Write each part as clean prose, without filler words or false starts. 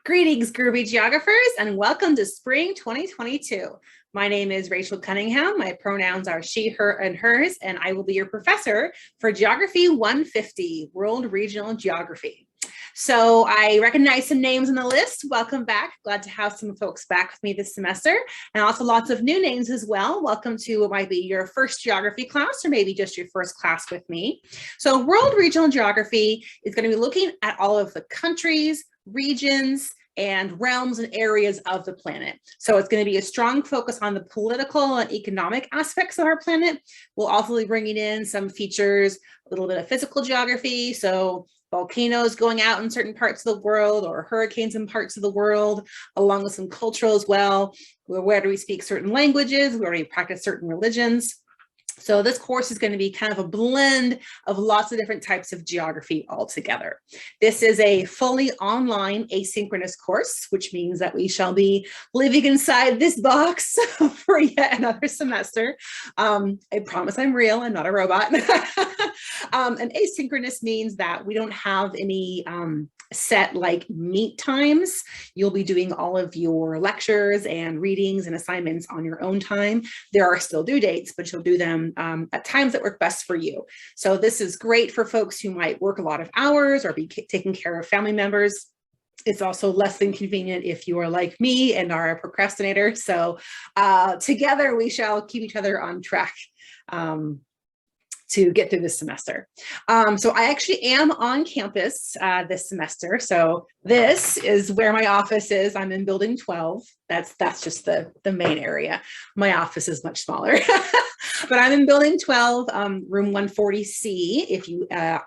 Greetings, groovy geographers, and welcome to Spring 2022. My name is Rachel Cunningham. My pronouns are she, her, and hers, and I will be your professor for Geography 150, World Regional Geography. So I recognize some names on the list. Welcome back. Glad to have some folks back with me this semester, and also lots of new names as well. Welcome to what might be your first geography class, or maybe just your first class with me. So World Regional Geography is going to be looking at all of the countries, regions, and realms and areas of the planet. So it's going to be a strong focus on the political and economic aspects of our planet. We'll also be bringing in some features, a little bit of physical geography. So volcanoes going out in certain parts of the world, or hurricanes in parts of the world, along with some cultural as well. Where do we speak certain languages? Where do we practice certain religions? So this course is going to be kind of a blend of lots of different types of geography all together. This is a fully online asynchronous course, which means that we shall be living inside this box for yet another semester. I promise I'm real and not a robot. And asynchronous means that we don't have any set like meet times. You'll be doing all of your lectures and readings and assignments on your own time. There are still due dates, but you'll do them at times that work best for you. So this is great for folks who might work a lot of hours or be taking care of family members. It's also less than convenient if you are like me and are a procrastinator. So together we shall keep each other on track to get through this semester. So I actually am on campus this semester. So this is where my office is. I'm in building 12. That's just the main area. My office is much smaller, but I'm in building 12, room 140C.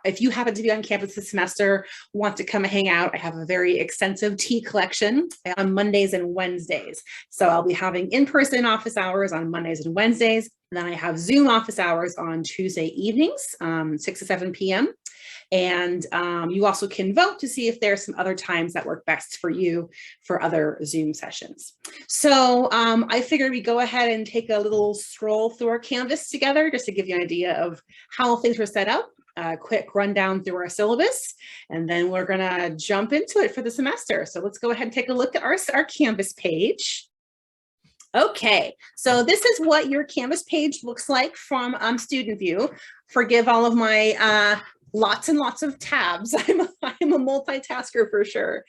If you happen to be on campus this semester, want to come hang out, I have a very extensive tea collection on Mondays and Wednesdays. So I'll be having in-person office hours on Mondays and Wednesdays. And then I have Zoom office hours on Tuesday evenings, 6 to 7 p.m. And you also can vote to see if there are some other times that work best for you for other Zoom sessions. So I figured we'd go ahead and take a little stroll through our Canvas together just to give you an idea of how things were set up. A quick rundown through our syllabus, and then we're going to jump into it for the semester. So let's go ahead and take a look at our Canvas page. Okay, so this is what your Canvas page looks like from student view. Forgive all of my lots and lots of tabs. I'm a multitasker for sure.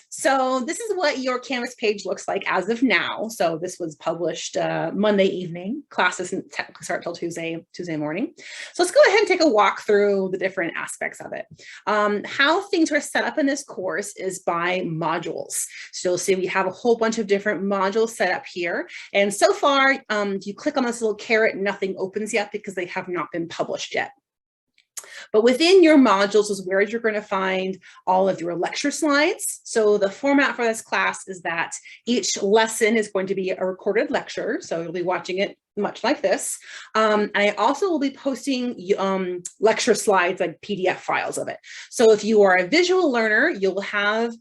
So this is what your Canvas page looks like as of now. So this was published Monday evening. Class doesn't technically start till Tuesday morning. So let's go ahead and take a walk through the different aspects of it. How things are set up in this course is by modules. So you'll see we have a whole bunch of different modules set up here. And so far, if you click on this little caret, nothing opens yet because they have not been published yet. But within your modules is where you're going to find all of your lecture slides. So the format for this class is that each lesson is going to be a recorded lecture. So you'll be watching it much like this. And I also will be posting lecture slides, like PDF files of it. So if you are a visual learner, you'll have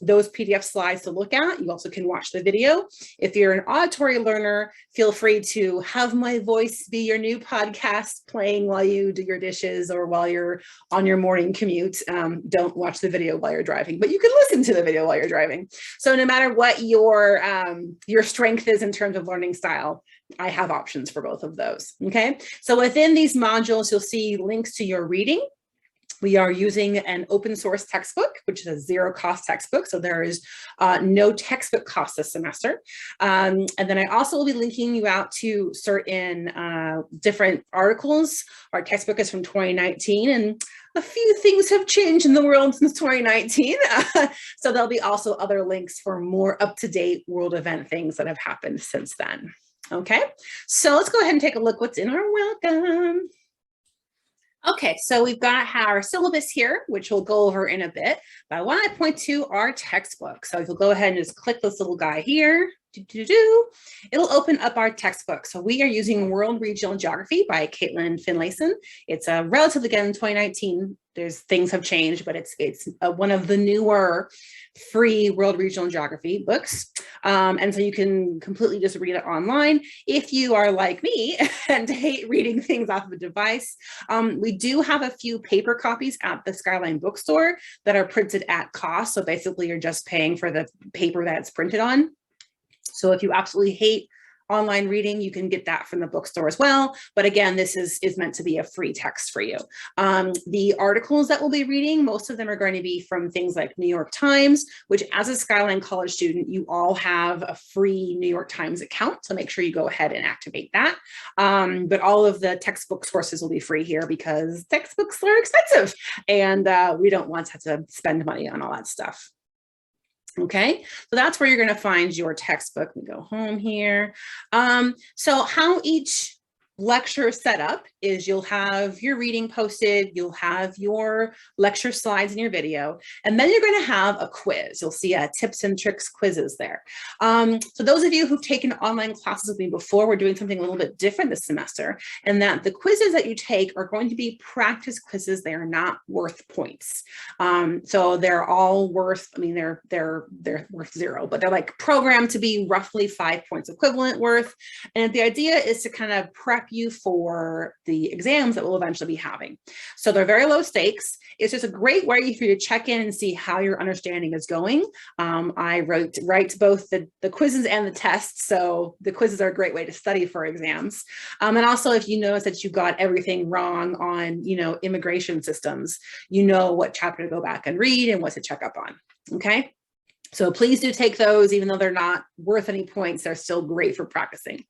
those PDF slides to look at. You also can watch the video. If you're an auditory learner, feel free to have my voice be your new podcast playing while you do your dishes or while you're on your morning commute. Don't watch the video while you're driving, but you can listen to the video while you're driving. So no matter what your strength is in terms of learning style, I have options for both of those. Okay, so within these modules, you'll see links to your reading. We are using an open source textbook, which is a zero cost textbook. So there is no textbook cost this semester. And then I also will be linking you out to certain different articles. Our textbook is from 2019, and a few things have changed in the world since 2019. So there'll be also other links for more up-to-date world event things that have happened since then. Okay, so let's go ahead and take a look what's in our welcome. Okay, so we've got our syllabus here, which we'll go over in a bit, but I want to point to our textbook. So if you'll go ahead and just click this little guy here, it'll open up our textbook. So we are using World Regional Geography by Caitlin Finlayson. It's a relatively, again, 2019. There's things have changed, but it's one of the newer free World Regional Geography books. And so you can completely just read it online. If you are like me and hate reading things off of a device, we do have a few paper copies at the Skyline bookstore that are printed at cost. So basically you're just paying for the paper that it's printed on. So if you absolutely hate online reading, you can get that from the bookstore as well. But again, this is meant to be a free text for you. The articles that we'll be reading, most of them are going to be from things like New York Times, which as a Skyline College student, you all have a free New York Times account. So make sure you go ahead and activate that. But all of the textbook sources will be free here because textbooks are expensive and we don't want to have to spend money on all that stuff. Okay, so that's where you're going to find your textbook. Let me go home here. So how each lecture set up is you'll have your reading posted, you'll have your lecture slides in your video, and then you're going to have a quiz. You'll see tips and tricks quizzes there. So those of you who've taken online classes with me before, we're doing something a little bit different this semester, and that the quizzes that you take are going to be practice quizzes. They are not worth points. So they're all worth, I mean, they're worth 0, but they're like programmed to be roughly 5 points equivalent worth. And the idea is to kind of prep you for the exams that we'll eventually be having. So they're very low stakes. It's just a great way for you to check in and see how your understanding is going. I write both the quizzes and the tests. So the quizzes are a great way to study for exams. And also if you notice that you got everything wrong on, immigration systems, you know what chapter to go back and read and what to check up on. Okay. So please do take those, even though they're not worth any points, they're still great for practicing.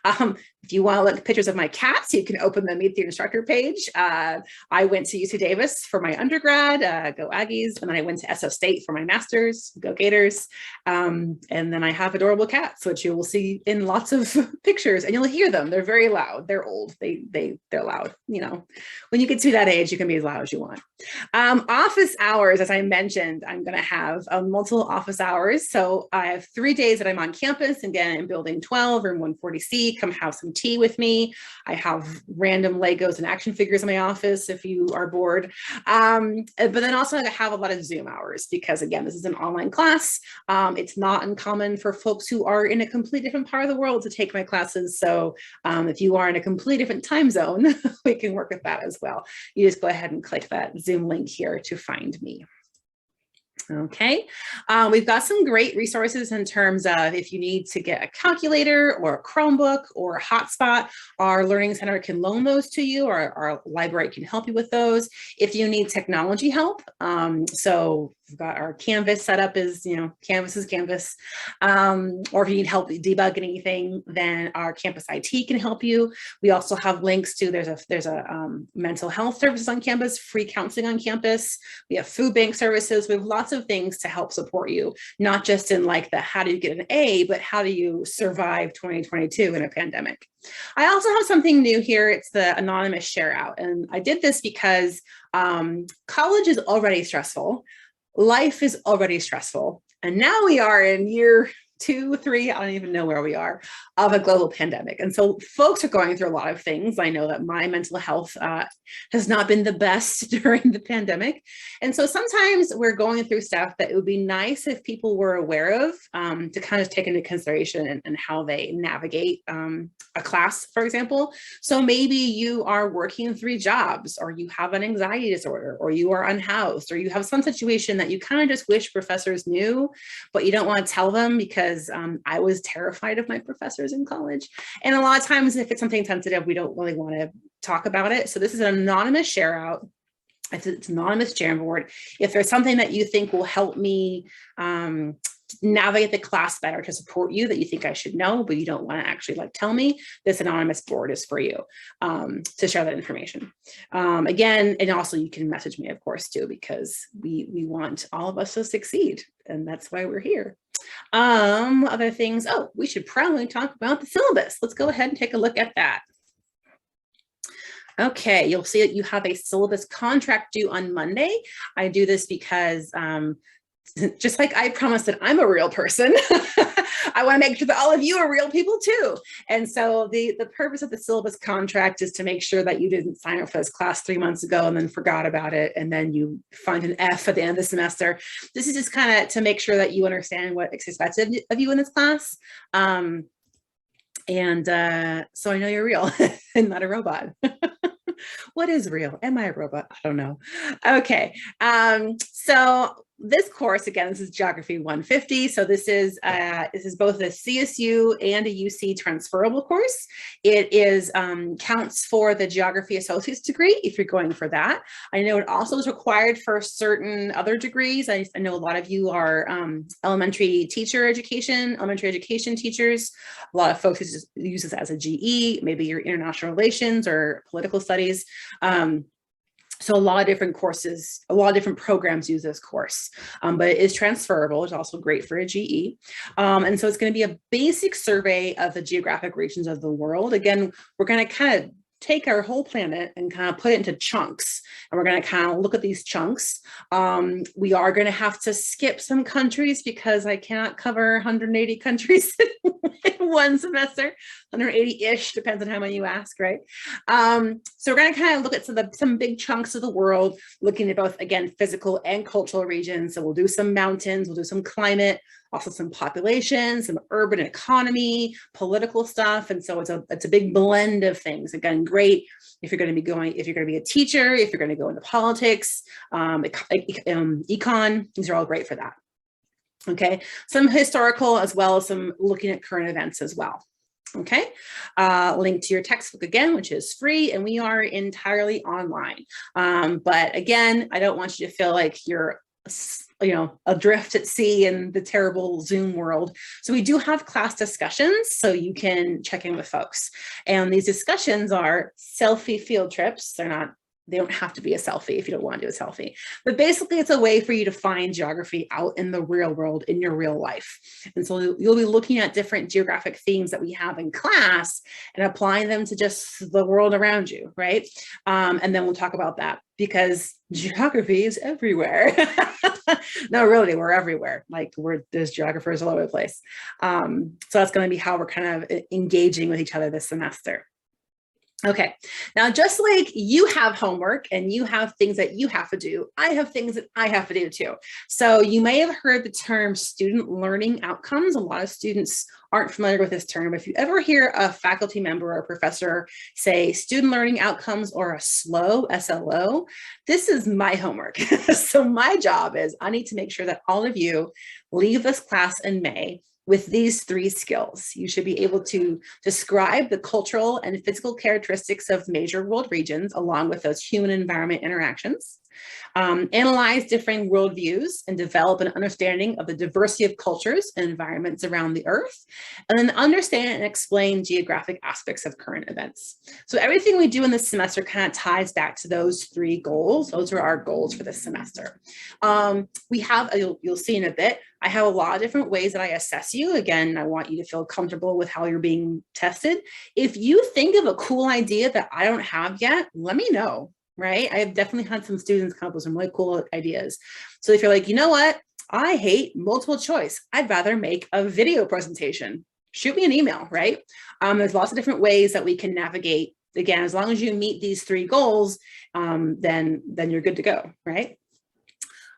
If you want to look at pictures of my cats, you can open the Meet the Instructor page. I went to UC Davis for my undergrad, go Aggies, and then I went to SF State for my master's, go Gators. And then I have adorable cats, which you will see in lots of pictures, and you'll hear them. They're very loud. They're old. They're loud. When you get to that age, you can be as loud as you want. Office hours, as I mentioned, I'm going to have multiple office hours. So I have 3 days that I'm on campus, again, in building 12, room 140C. Come have some tea with me. I have random Legos and action figures in my office if you are bored. But then also I have a lot of Zoom hours because, again, this is an online class. It's not uncommon for folks who are in a completely different part of the world to take my classes. So if you are in a completely different time zone, we can work with that as well. You just go ahead and click that Zoom link here to find me. Okay, we've got some great resources in terms of if you need to get a calculator or a Chromebook or a hotspot, our Learning Center can loan those to you, or our library can help you with those. If you need technology help, so we've got our Canvas set up as, Canvas is Canvas, or if you need help debug anything, then our campus IT can help you. We also have links to, there's a mental health services on campus, free counseling on campus. We have food bank services. We have lots of things to help support you, not just in like the how do you get an A, but how do you survive 2022 in a pandemic. I also have something new here. It's the anonymous share out. And I did this because college is already stressful. Life is already stressful. And now we are in year 2, 3, I don't even know where we are, of a global pandemic. And so folks are going through a lot of things. I know that my mental health has not been the best during the pandemic. And so sometimes we're going through stuff that it would be nice if people were aware of to kind of take into consideration and how they navigate a class, for example. So maybe you are working 3 jobs, or you have an anxiety disorder, or you are unhoused, or you have some situation that you kind of just wish professors knew, but you don't want to tell them because I was terrified of my professors in college. And a lot of times if it's something sensitive, we don't really want to talk about it. So this is an anonymous share out. It's an anonymous Jamboard. If there's something that you think will help me navigate the class better to support you that you think I should know, but you don't want to actually tell me, this anonymous board is for you to share that information. Again, and also you can message me, of course, too, because we want all of us to succeed. And that's why we're here. Other things, we should probably talk about the syllabus. Let's go ahead and take a look at that. Okay, you'll see that you have a syllabus contract due on Monday. I do this because just like I promised that I'm a real person, I want to make sure that all of you are real people too. And so the purpose of the syllabus contract is to make sure that you didn't sign up for this class 3 months ago and then forgot about it, and then you find an F at the end of the semester. This is just kind of to make sure that you understand what is expected of you in this class. So I know you're real and not a robot. What is real? Am I a robot? I don't know. Okay. So this course, again, this is Geography 150. So this is both a CSU and a UC transferable course. It is counts for the Geography Associate's degree if you're going for that. I know it also is required for certain other degrees. I know a lot of you are elementary education teachers. A lot of folks use this as a GE, maybe your international relations or political studies. So a lot of different courses, a lot of different programs use this course, but it is transferable. It's also great for a GE. And so it's going to be a basic survey of the geographic regions of the world. Again, we're going to kind of take our whole planet and kind of put it into chunks. And we're going to kind of look at these chunks. We are going to have to skip some countries because I cannot cover 180 countries in one semester. 180-ish, depends on how many you ask, right? So we're going to kind of look at some big chunks of the world, looking at both, again, physical and cultural regions. So we'll do some mountains, we'll do some climate, also some population, some urban economy, political stuff. And so it's a big blend of things. Again, great if you're going to be a teacher, if you're going to go into politics, econ, these are all great for that. Okay, some historical as well as some looking at current events as well. Okay, link to your textbook again, which is free, and we are entirely online. But again, I don't want you to feel like you're adrift at sea in the terrible Zoom world. So we do have class discussions, so you can check in with folks. And these discussions are selfie field trips. They don't have to be a selfie if you don't want to do a selfie. But basically, it's a way for you to find geography out in the real world, in your real life. And so you'll be looking at different geographic themes that we have in class and applying them to just the world around you, right? And then we'll talk about that because geography is everywhere. No, really, we're everywhere. There's geographers all over the place. So that's going to be how we're kind of engaging with each other this semester. Okay, now just like you have homework and you have things that you have to do, I have things that I have to do too. So you may have heard the term student learning outcomes. A lot of students aren't familiar with this term. If you ever hear a faculty member or a professor say student learning outcomes or a SLO, S-L-O, this is my homework. So my job is I need to make sure that all of you leave this class in May with these 3 skills. You should be able to describe the cultural and physical characteristics of major world regions along with those human environment interactions, analyze differing worldviews and develop an understanding of the diversity of cultures and environments around the earth, and then understand and explain geographic aspects of current events. So everything we do in this semester kind of ties back to those 3 goals. Those are our goals for this semester. We have, you'll see in a bit, I have a lot of different ways that I assess you. Again, I want you to feel comfortable with how you're being tested. If you think of a cool idea that I don't have yet, let me know. Right? I have definitely had some students come up with some really cool ideas. So if you're like, you know what? I hate multiple choice. I'd rather make a video presentation. Shoot me an email, right? There's lots of different ways that we can navigate. Again, as long as you meet these 3 goals, then you're good to go, right?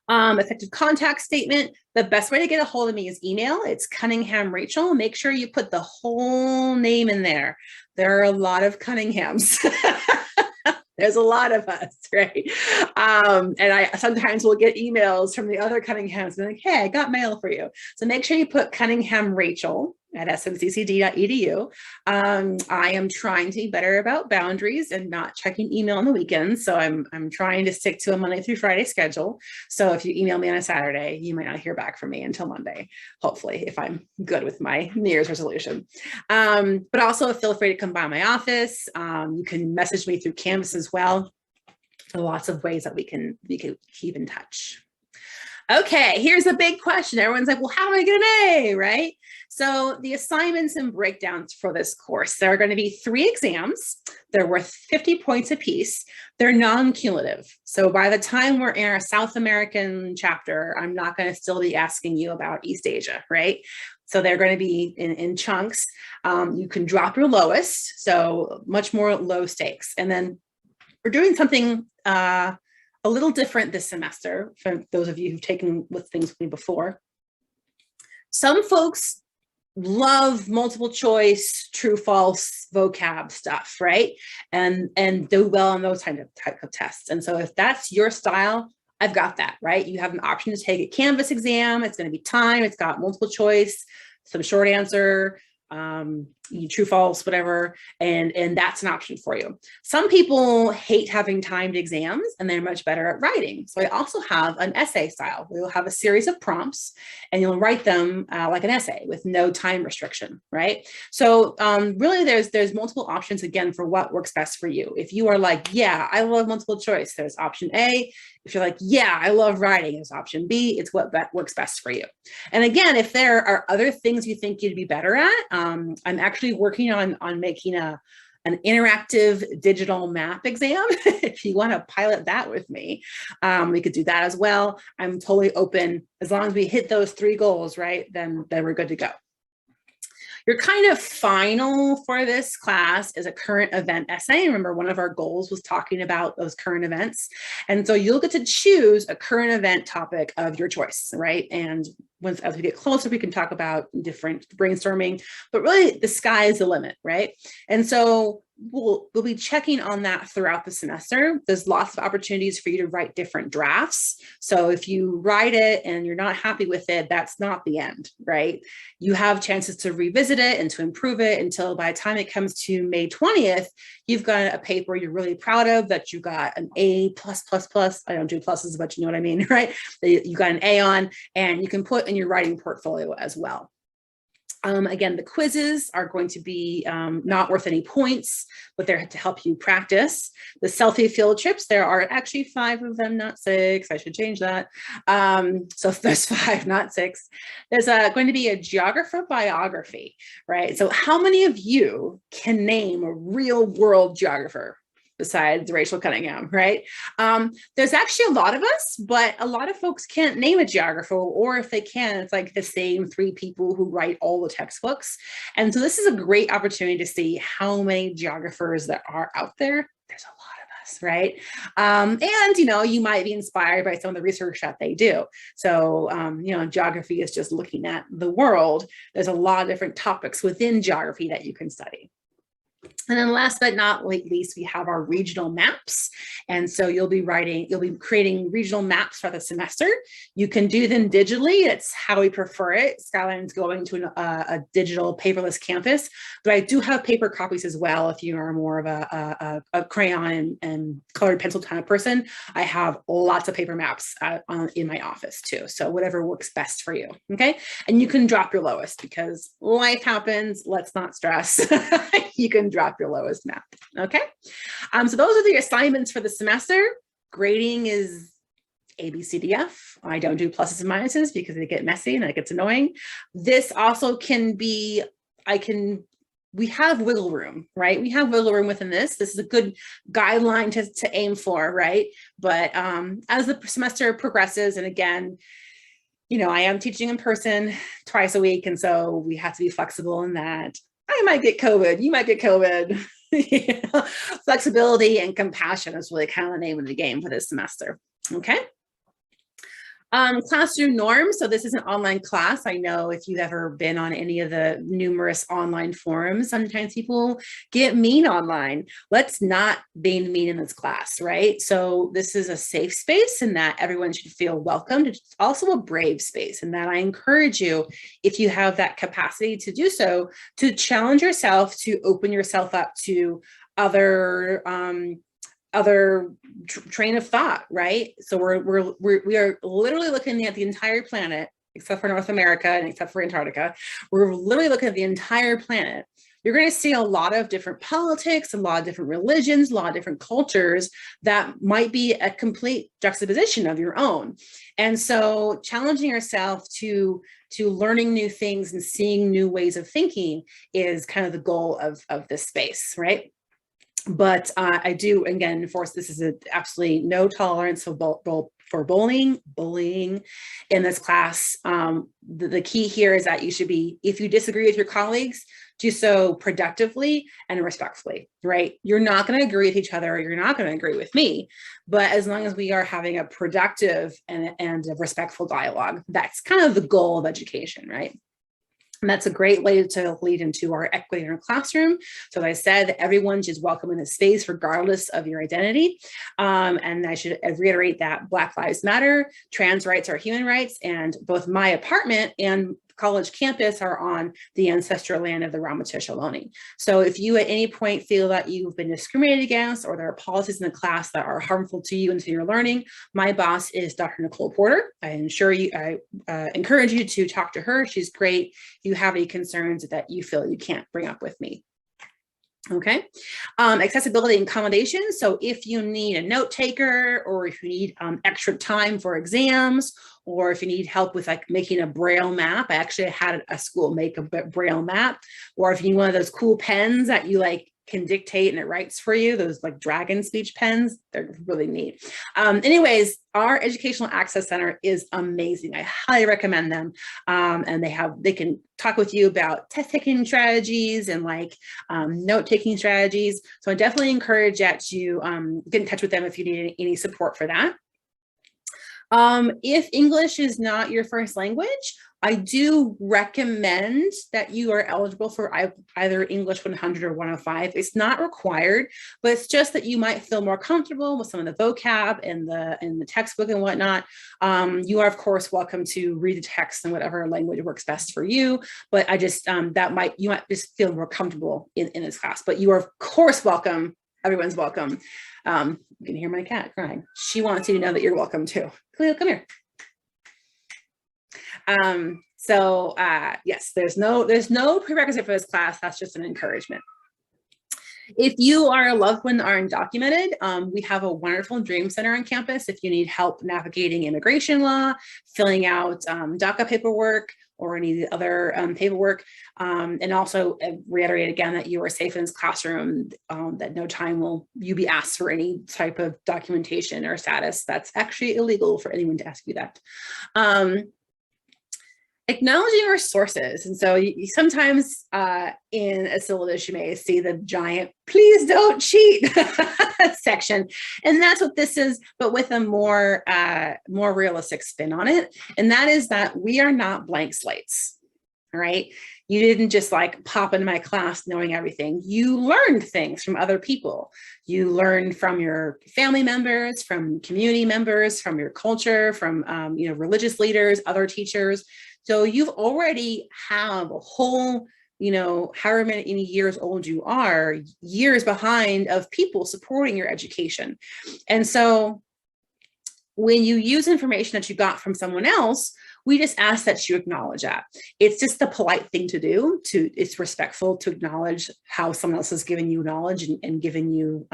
Effective contact statement. The best way to get a hold of me is email. It's Cunningham Rachel. Make sure you put the whole name in there. There are a lot of Cunninghams. There's a lot of us, right? And I sometimes will get emails from the other Cunninghams and like, hey, I got mail for you. So make sure you put Cunningham Rachel at smccd.edu. I am trying to be better about boundaries and not checking email on the weekends. So I'm trying to stick to a Monday through Friday schedule. So if you email me on a Saturday, you might not hear back from me until Monday, hopefully, if I'm good with my New Year's resolution. But also feel free to come by my office. You can message me through Canvas as well. So lots of ways that we can keep in touch. Okay, here's a big question. Everyone's like, well, how do I get an A, right? So the assignments and breakdowns for this course, there are going to be 3 exams. They're worth 50 points apiece. They're non-cumulative. So by the time we're in our South American chapter, I'm not going to still be asking you about East Asia, right? So they're going to be in chunks. You can drop your lowest, so much more low stakes. And then we're doing something a little different this semester for those of you who've taken with things with me before. Some folks love multiple choice, true, false vocab stuff, right? And do well on those type of tests. And so if that's your style, I've got that, right? You have an option to take a Canvas exam. It's going to be time. It's got multiple choice, some short answer, true, false, whatever, and that's an option for you. Some people hate having timed exams and they're much better at writing. So I also have an essay style. We'll have a series of prompts and you'll write them like an essay with no time restriction, right? So really there's multiple options again for what works best for you. If you are like, yeah, I love multiple choice, there's option A. If you're like, yeah, I love writing, there's option B. It's what works best for you. And again, if there are other things you think you'd be better at, I'm actually working on making an interactive digital map exam. If you want to pilot that with me, we could do that as well. I'm totally open as long as we hit those 3 goals, right? Then we're good to go. Your kind of final for this class is a current event essay. Remember, one of our goals was talking about those current events. And so you'll get to choose a current event topic of your choice, right? And as we get closer, we can talk about different brainstorming, but really the sky is the limit, right? And so we'll be checking on that throughout the semester. There's lots of opportunities for you to write different drafts. So if you write it and you're not happy with it, that's not the end, right? You have chances to revisit it and to improve it until by the time it comes to May 20th, you've got a paper you're really proud of that you got an A+++. I don't do pluses, but you know what I mean, right? You got an A on, and you can put in your writing portfolio as well. Again, the quizzes are going to be not worth any points, but they're to help you practice. The selfie field trips, there are actually 5 of them, not 6. I should change that. So there's 5, not 6. There's going to be a geographer biography, right? So how many of you can name a real world geographer besides Rachel Cunningham, right? There's actually a lot of us, but a lot of folks can't name a geographer, or if they can, it's like the same 3 people who write all the textbooks. And so this is a great opportunity to see how many geographers there are out there. There's a lot of us, right? And, you might be inspired by some of the research that they do. So, geography is just looking at the world. There's a lot of different topics within geography that you can study. And then last but not least, we have our regional maps. And so you'll be creating regional maps for the semester. You can do them digitally. It's how we prefer it. Skyline's going to a digital paperless campus, but I do have paper copies as well. If you are more of a crayon and colored pencil kind of person, I have lots of paper maps in my office too. So whatever works best for you, okay? And you can drop your lowest because life happens. Let's not stress. You can drop your lowest map, okay? So those are the assignments for the semester. Grading is A, B, C, D, F. I don't do pluses and minuses because they get messy and it gets annoying. This also can be, we have wiggle room, right? We have wiggle room within this. This is a good guideline to aim for, right? But as the semester progresses, and again, I am teaching in person twice a week, and so we have to be flexible in that. I might get COVID, you might get COVID. Flexibility and compassion is really kind of the name of the game for this semester, okay? Classroom norms. So this is an online class. I know if you've ever been on any of the numerous online forums, sometimes people get mean online. Let's not be mean in this class, right? So this is a safe space in that everyone should feel welcomed. It's also a brave space in that I encourage you, if you have that capacity to do so, to challenge yourself, to open yourself up to other train of thought, right? So we are literally looking at the entire planet, except for North America and except for Antarctica. We're literally looking at the entire planet. you're going to see a lot of different politics, a lot of different religions, a lot of different cultures that might be a complete juxtaposition of your own. And so challenging yourself to learning new things and seeing new ways of thinking is kind of the goal of this space, right? But I do, again, enforce this is absolutely no tolerance for bullying in this class. The key here is that you should be, if you disagree with your colleagues, do so productively and respectfully, right? You're not going to agree with each other. You're not going to agree with me. But as long as we are having a productive and a respectful dialogue, that's kind of the goal of education, right? And that's a great way to lead into our equity in our classroom. So as I said, everyone is welcome in this space, regardless of your identity. And I should reiterate that Black Lives Matter, trans rights are human rights, and both my apartment and college campus are on the ancestral land of the Ramaytush Ohlone. So if you at any point feel that you've been discriminated against or there are policies in the class that are harmful to you and to your learning, my boss is Dr. Nicole Porter. I encourage you to talk to her. She's great. If you have any concerns that you feel you can't bring up with me. Okay, accessibility and accommodation. So if you need a note taker, or if you need extra time for exams, or if you need help with like making a Braille map, I actually had a school make a Braille map, or if you need one of those cool pens that you like can dictate and it writes for you, those like dragon speech pens, they're really neat. Anyways, our Educational Access Center is amazing. I highly recommend them. And they can talk with you about test taking strategies and like note taking strategies. So I definitely encourage you to get in touch with them if you need any support for that. If English is not your first language, I do recommend that you are eligible for either English 100 or 105. It's not required, but it's just that you might feel more comfortable with some of the vocab and the textbook and whatnot. You are of course welcome to read the text in whatever language works best for you. But I just you might just feel more comfortable in this class. But you are of course welcome. Everyone's welcome. You can hear my cat crying. She wants you to know that you're welcome too. Cleo, come here. Yes, there's no prerequisite for this class. That's just an encouragement. If you are a loved one are undocumented, we have a wonderful Dream Center on campus. If you need help navigating immigration law, filling out DACA paperwork, or any other paperwork, and also reiterate again that you are safe in this classroom, that no time will you be asked for any type of documentation or status. That's actually illegal for anyone to ask you that. Acknowledging our sources. And so you sometimes in a syllabus, you may see the giant, please don't cheat section. And that's what this is, but with a more realistic spin on it. And that is that we are not blank slates, all right? You didn't just like pop into my class knowing everything. You learned things from other people. You learned from your family members, from community members, from your culture, from religious leaders, other teachers. So you've already have a whole, however many years old you are, years behind of people supporting your education. And so when you use information that you got from someone else, we just ask that you acknowledge that. It's just the polite thing to do. It's respectful to acknowledge how someone else has given you knowledge and given you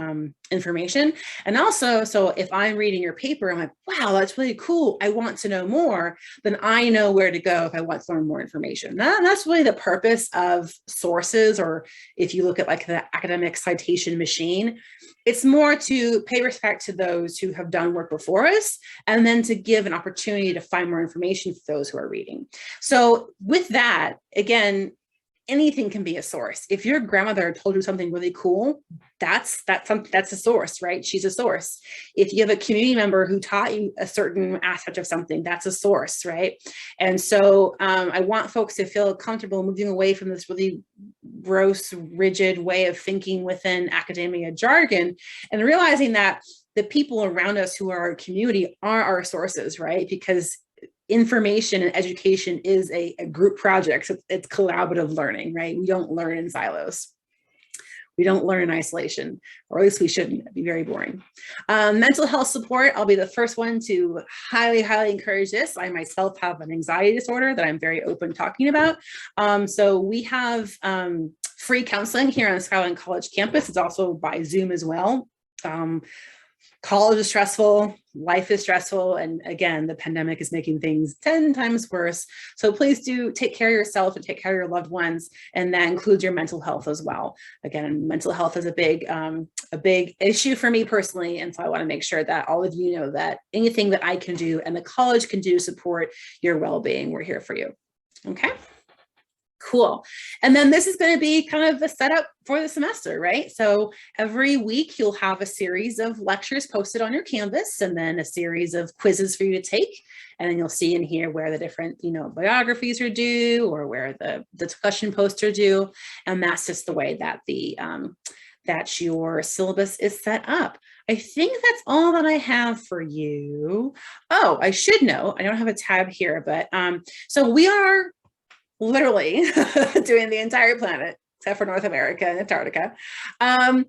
information. And also, so if I'm reading your paper, I'm like, wow, that's really cool. I want to know more. Then I know where to go if I want to learn more information. That's really the purpose of sources, or if you look at like the academic citation machine, it's more to pay respect to those who have done work before us, and then to give an opportunity to find more information for those who are reading. So with that, again, anything can be a source. If your grandmother told you something really cool, that's a source, right? She's a source. If you have a community member who taught you a certain aspect of something, that's a source, right? And so I want folks to feel comfortable moving away from this really gross, rigid way of thinking within academia jargon, and realizing that the people around us who are our community are our sources, right? Because information and education is a group project. So it's collaborative learning, right? We don't learn in silos. We don't learn in isolation, or at least we shouldn't. It'd be very boring. Mental health support, I'll be the first one to highly, highly encourage this. I myself have an anxiety disorder that I'm very open talking about. So we have free counseling here on the Skyline College campus. It's also by Zoom as well. College is stressful, life is stressful, and again, the pandemic is making things 10 times worse. So please do take care of yourself and take care of your loved ones, and that includes your mental health as well. Again, mental health is a big issue for me personally, and so I want to make sure that all of you know that anything that I can do and the college can do to support your well-being, we're here for you. Okay. Cool. And then this is going to be kind of the setup for the semester, right? So every week you'll have a series of lectures posted on your Canvas, and then a series of quizzes for you to take. And then you'll see in here where the different, biographies are due, or where the question posts are due. And that's just the way that that your syllabus is set up. I think that's all that I have for you. Oh, I should know, I don't have a tab here, but so we are literally doing the entire planet, except for North America and Antarctica. I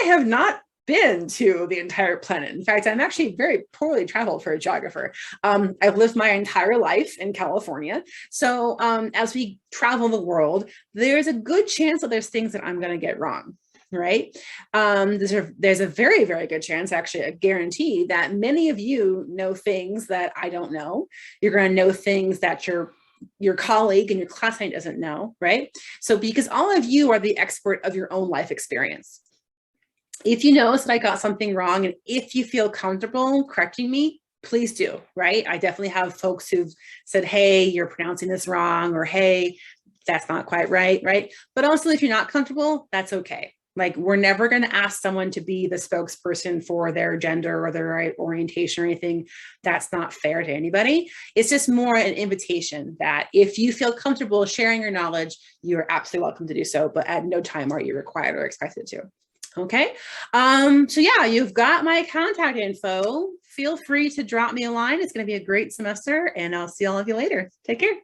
have not been to the entire planet. In fact, I'm actually very poorly traveled for a geographer. I've lived my entire life in California. So as we travel the world, there's a good chance that there's things that I'm going to get wrong. Right? There's a very, very good chance, actually a guarantee, that many of you know things that I don't know. You're going to know things that your colleague and your classmate doesn't know, right? So because all of you are the expert of your own life experience. If you notice that I got something wrong, and if you feel comfortable correcting me, please do, right? I definitely have folks who've said, hey, you're pronouncing this wrong, or hey, that's not quite right, right? But also if you're not comfortable, that's okay. Like, we're never going to ask someone to be the spokesperson for their gender or their orientation or anything. That's not fair to anybody. It's just more an invitation that if you feel comfortable sharing your knowledge, you're absolutely welcome to do so, but at no time are you required or expected to. Okay. So yeah, you've got my contact info. Feel free to drop me a line. It's going to be a great semester, and I'll see all of you later. Take care.